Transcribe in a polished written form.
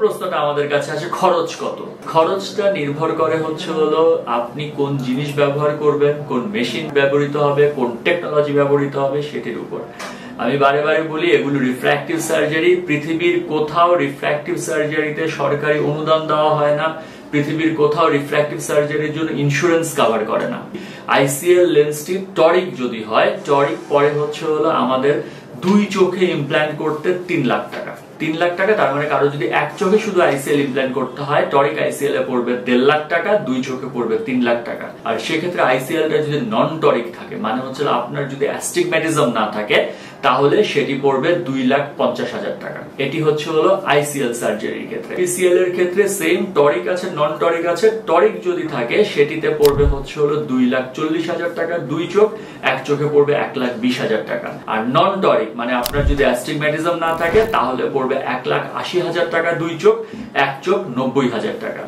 প্রশ্নটা আমাদের কাছে আসে খরচ কত। খরচটা নির্ভর করে হলো আপনি কোন জিনিস ব্যবহার করবেন, কোন মেশিন ব্যবহৃত হবে, কোন টেকনোলজি ব্যবহৃত হবে সেটির উপর। আমি বারে বারে বলি এগুলো রিফ্র্যাক্টিভ সার্জারি। পৃথিবীর কোথাও রিফ্র্যাক্টিভ সার্জারিতে সরকারি অনুদান দেওয়া হয় না। পৃথিবীর কোথাও রিফ্র্যাক্টিভ সার্জারির জন্য ইন্স্যুরেন্স কভার করে না। আইসিএল লেন্সটি টরিক যদি হয়, টরিক পরে হলো আমাদের দুই চোখে ইমপ্ল্যান্ট করতে 3 লাখ টাকা। 3 লাখ টাকা, তার মানে কারো যদি এক চোখে শুধু আইসিএল ইমপ্ল্যান্ট করতে হয়, টরিক আইসিএল এ পড়বে 1.5 লাখ টাকা, দুই চোখে পড়বে 3 লাখ টাকা। আর সেক্ষেত্রে আইসিএল টা যদি নন টরিক থাকে, মানে আপনার যদি অ্যাস্টিগম্যাটিজম না থাকে, তাহলে সেটি পড়বে 2,50,000 টাকা। এটি হলো আইসিএল সার্জারির ক্ষেত্রে। পিসিএল এর ক্ষেত্রে সেম, টরিক আছে, নন টরিক আছে। টরিক যদি থাকে সেটিতে পড়বে হলো 2,40,000 টাকা দুই চোখ, এক চোখে পড়বে 1,20,000 টাকা। আর নন টরিক মানে আপনার যদি অ্যাস্টিগম্যাটিজম না থাকে, তাহলে পড়বে 1,80,000 টাকা দুই চোখ, এক চোখ 90,000 টাকা।